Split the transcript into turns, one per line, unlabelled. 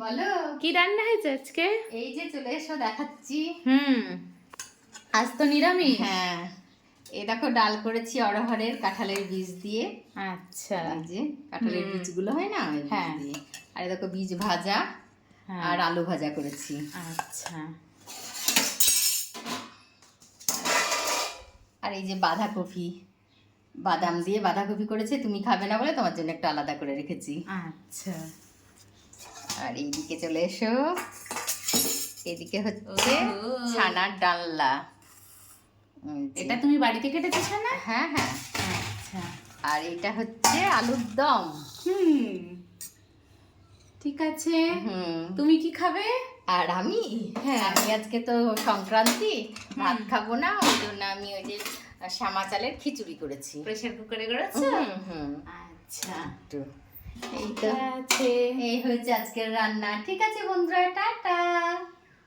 বলো
কি রান্না হয়েছে আজকে?
এই যে চলে এসো দেখাচ্ছি।
আজ তো নিরামিষ।
হ্যাঁ, এই দেখো ডাল করেছি অরহরের কাঁঠালের বীজ দিয়ে।
আচ্ছা,
এই যে কাঁঠালের বীজগুলো হয় না, ওই বীজ
হ্যাঁ।
দিয়ে। আর এই দেখো বীজ ভাজা
হ্যাঁ।
আর আলু ভাজা করেছি।
আচ্ছা,
আর এই যে বাঁধাকপি, বাদাম দিয়ে বাঁধাকপি করেছে, তুমি খাবে না বলে তোমার জন্য একটা আলাদা করে রেখেছি।
আচ্ছা।
আর এইদিকে চলে এসো, এদিকে হচ্ছে
ওহো।
ছানার ডালনা।
এটা তুমি বাড়িতে কেটেছো না?
হ্যাঁ হ্যাঁ।
আচ্ছা।
আর এটা হচ্ছে আলুর দম।
ঠিক আছে।
হুম।
তুমি কি খাবে?
আর আমি
হ্যাঁ।
আমি আজকে তো সংক্রান্তি, ভাত খাবো না, ওই জন্য আমি ওই যে শ্যামা চালের খিচুড়ি করেছি।
প্রেসার কুকারে করেছো?
হুম।
আচ্ছা,
একটু এই
ঠিক
তো
আছে।
এই হয়েছে আজকের রান্না। ঠিক আছে বন্ধুরা, টাটা।